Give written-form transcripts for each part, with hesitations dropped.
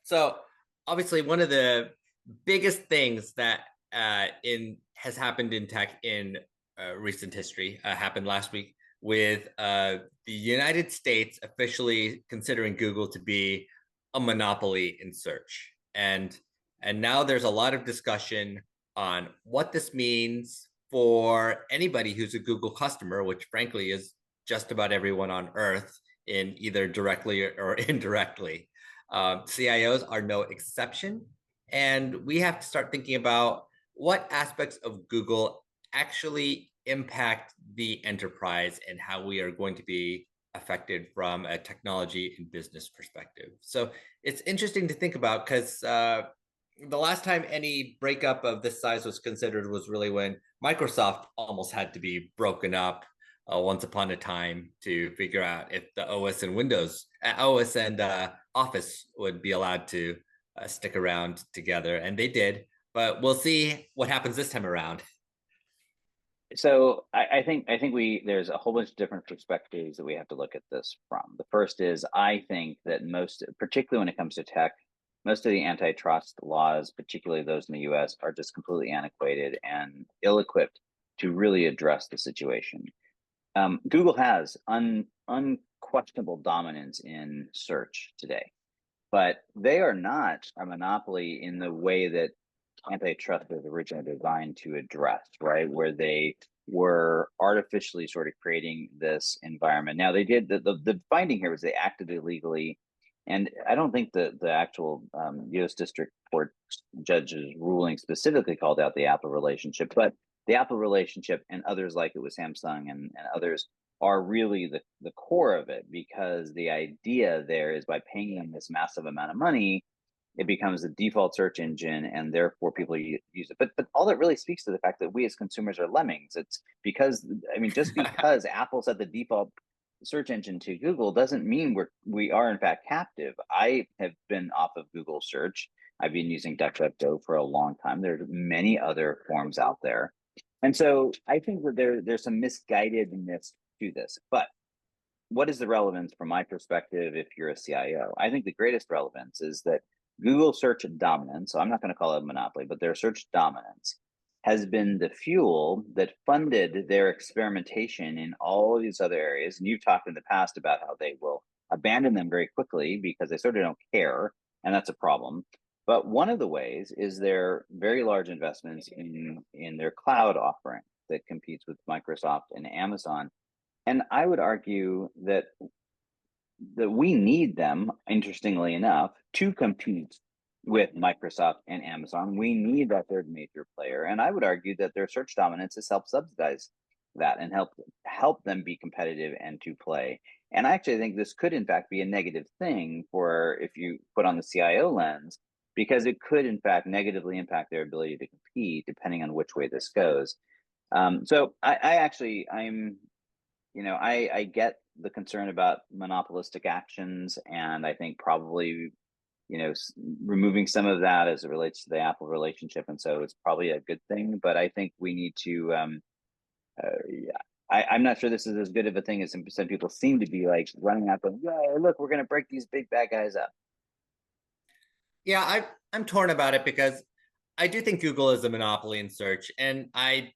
So obviously, one of the biggest things that has happened in tech in recent history happened last week with the United States officially considering Google to be a monopoly in search, and now there's a lot of discussion on what this means for anybody who's a Google customer, which frankly is just about everyone on Earth in either directly or indirectly. CIOs are no exception. And we have to start thinking about what aspects of Google actually impact the enterprise and how we are going to be affected from a technology and business perspective. So it's interesting to think about because the last time any breakup of this size was considered was really when Microsoft almost had to be broken up once upon a time to figure out if the OS and Windows, OS and Office would be allowed to stick around together, and they did. But we'll see what happens this time around. So I think there's a whole bunch of different perspectives that we have to look at this from. The first is I think that most, particularly when it comes to tech, most of the antitrust laws, particularly those in the US, are just completely antiquated and ill-equipped to really address the situation. Google has unquestionable dominance in search today, but they are not a monopoly in the way that antitrust was originally designed to address, right? Where they were artificially sort of creating this environment. Now they did the finding here was they acted illegally, and I don't think the actual U.S. District Court judge's ruling specifically called out the Apple relationship, but the Apple relationship and others like it with Samsung and others are really the core of it, because the idea there is by paying them this massive amount of money, it becomes the default search engine, and therefore people use it. But all that really speaks to the fact that we as consumers are lemmings. It's because, I mean, just because Apple set the default search engine to Google doesn't mean we are in fact captive. I have been off of Google search. I've been using DuckDuckGo for a long time. There are many other forms out there. And so I think that there's some misguidedness to this. But what is the relevance from my perspective if you're a CIO? I think the greatest relevance is that Google search dominance, so I'm not going to call it a monopoly, but their search dominance has been the fuel that funded their experimentation in all of these other areas. And you've talked in the past about how they will abandon them very quickly because they sort of don't care, and that's a problem. But one of the ways is their very large investments in their cloud offering that competes with Microsoft and Amazon. And I would argue that we need them, interestingly enough, to compete with Microsoft and Amazon. We need that third major player. And I would argue that their search dominance has helped subsidize that and help them be competitive and to play. And I actually think this could, in fact, be a negative thing for if you put on the CIO lens, because it could, in fact, negatively impact their ability to compete, depending on which way this goes. So I get the concern about monopolistic actions, and I think probably, removing some of that as it relates to the Apple relationship, and so it's probably a good thing. But I think we need to. I'm not sure this is as good of a thing as some people seem to be like running out going, yeah, look, we're going to break these big bad guys up. Yeah, I'm torn about it because I do think Google is a monopoly in search, and I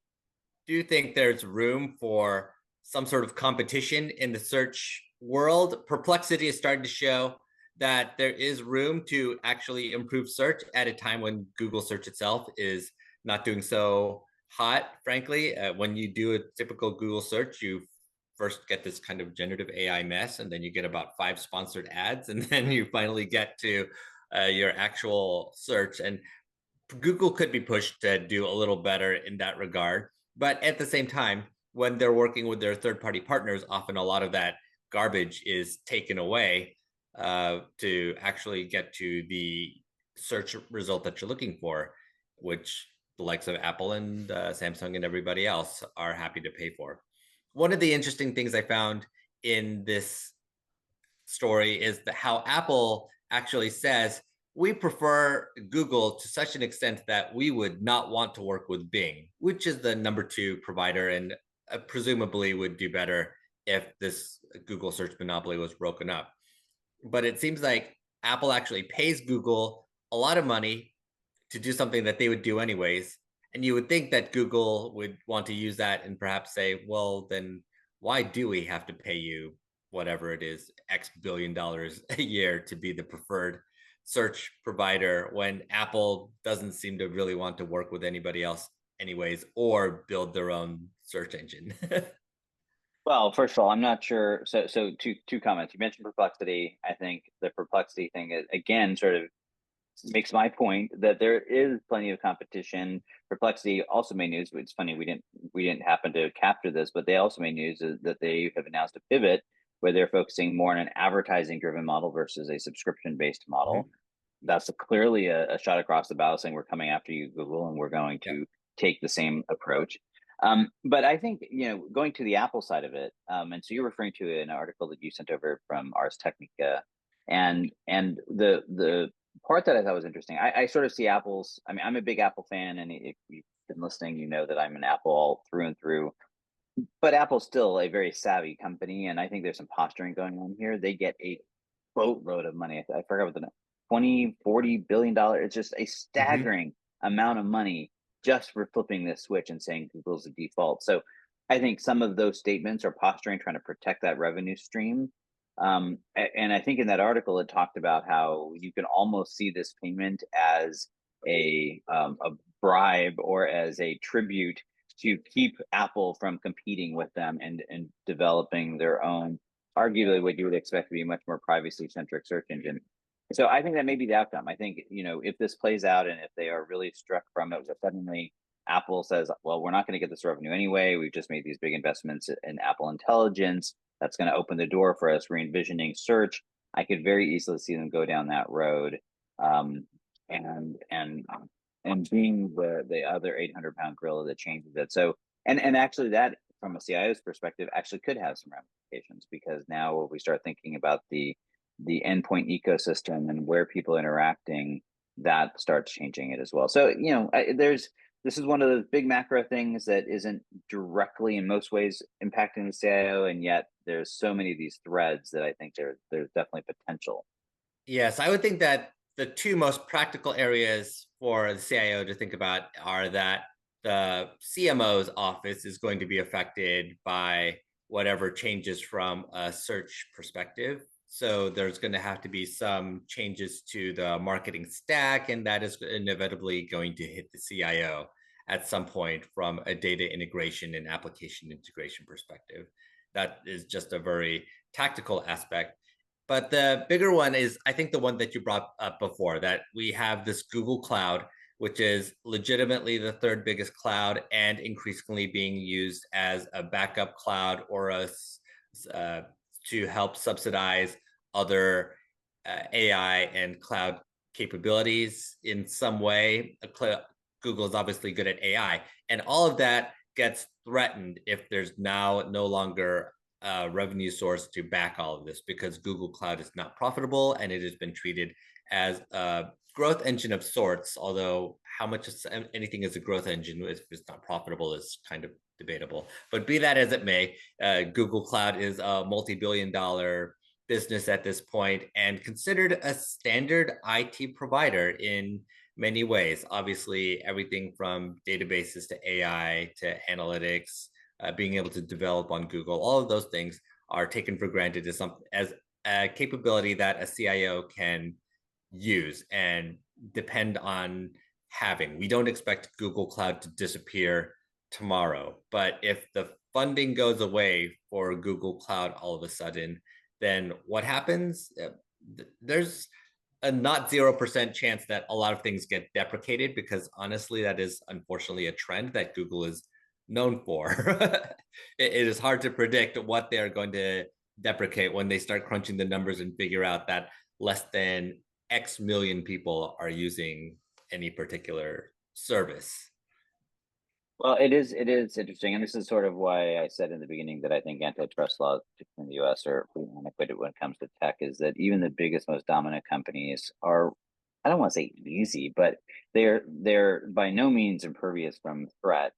do think there's room for some sort of competition in the search world. Perplexity is starting to show that there is room to actually improve search at a time when Google search itself is not doing so hot, frankly. When you do a typical Google search, you first get this kind of generative AI mess, and then you get about 5 sponsored ads, and then you finally get to your actual search. And Google could be pushed to do a little better in that regard. But at the same time, when they're working with their third party partners, often a lot of that garbage is taken away to actually get to the search result that you're looking for, which the likes of Apple and Samsung and everybody else are happy to pay for. One of the interesting things I found in this story is that how Apple actually says we prefer Google to such an extent that we would not want to work with Bing, which is the number 2 provider and presumably would do better if this Google search monopoly was broken up. But it seems like Apple actually pays Google a lot of money to do something that they would do anyways. And you would think that Google would want to use that and perhaps say, well, then why do we have to pay you whatever it is, X billion dollars a year to be the preferred search provider when Apple doesn't seem to really want to work with anybody else anyways or build their own search engine? Well, first of all, I'm not sure. So two comments. You mentioned perplexity. I think the perplexity thing is, again, sort of makes my point that there is plenty of competition. Perplexity also made news. It's funny we didn't happen to capture this, but they also made news that they have announced a pivot where they're focusing more on an advertising-driven model versus a subscription-based model. Mhm. That's clearly a shot across the bow saying we're coming after you, Google, and we're going Yeah. to take the same approach. But I think, going to the Apple side of it, and so you're referring to an article that you sent over from Ars Technica, and the part that I thought was interesting, I sort of see Apple's. I mean, I'm a big Apple fan, and if you've been listening, you know that I'm an Apple all through and through. But Apple's still a very savvy company, and I think there's some posturing going on here. They get a boatload of money. I forgot what the 20, 40 billion dollars. It's just a Mhm. staggering amount of money just for flipping this switch and saying Google's the default. So I think some of those statements are posturing, trying to protect that revenue stream. And I think in that article it talked about how you can almost see this payment as a bribe or as a tribute to keep Apple from competing with them and developing their own, arguably what you would expect to be a much more privacy centric search engine. So I think that may be the outcome. I think, if this plays out and if they are really struck from it, suddenly Apple says, well, we're not going to get this revenue anyway. We've just made these big investments in Apple Intelligence. That's going to open the door for us re-envisioning search. I could very easily see them go down that road. Um, and being the other 800-pound gorilla that changes it. So and actually that from a CIO's perspective actually could have some ramifications, because now we start thinking about the endpoint ecosystem and where people are interacting, that starts changing it as well. So this is one of those big macro things that isn't directly in most ways impacting the CIO, and yet there's so many of these threads that I think there's definitely potential. Yes, I would think that the two most practical areas for the CIO to think about are that the CMO's office is going to be affected by whatever changes from a search perspective. So there's going to have to be some changes to the marketing stack, and that is inevitably going to hit the CIO at some point from a data integration and application integration perspective. That is just a very tactical aspect. But the bigger one is, I think, the one that you brought up before, that we have this Google Cloud, which is legitimately the third biggest cloud and increasingly being used as a backup cloud or uh, to help subsidize other AI and cloud capabilities in some way. Google is obviously good at AI, and all of that gets threatened if there's now no longer revenue source to back all of this, because Google Cloud is not profitable and it has been treated as a growth engine of sorts. Although how much anything is a growth engine if it's not profitable is kind of debatable. But be that as it may, Google Cloud is a multi-billion-dollar business at this point and considered a standard IT provider in many ways. Obviously, everything from databases to AI to analytics, being able to develop on Google, all of those things are taken for granted as a capability that a CIO can use and depend on having. We don't expect Google Cloud to disappear tomorrow, but if the funding goes away for Google Cloud all of a sudden, then what happens? There's a not 0% chance that a lot of things get deprecated, because honestly, that is unfortunately a trend that Google is known for. It is hard to predict what they're going to deprecate when they start crunching the numbers and figure out that less than X million people are using any particular service. Well, it is interesting, and this is sort of why I said in the beginning that I think antitrust laws, particularly in the U.S., are pretty antiquated when it comes to tech. Is that even the biggest, most dominant companies are, I don't want to say easy, but they're by no means impervious from threat.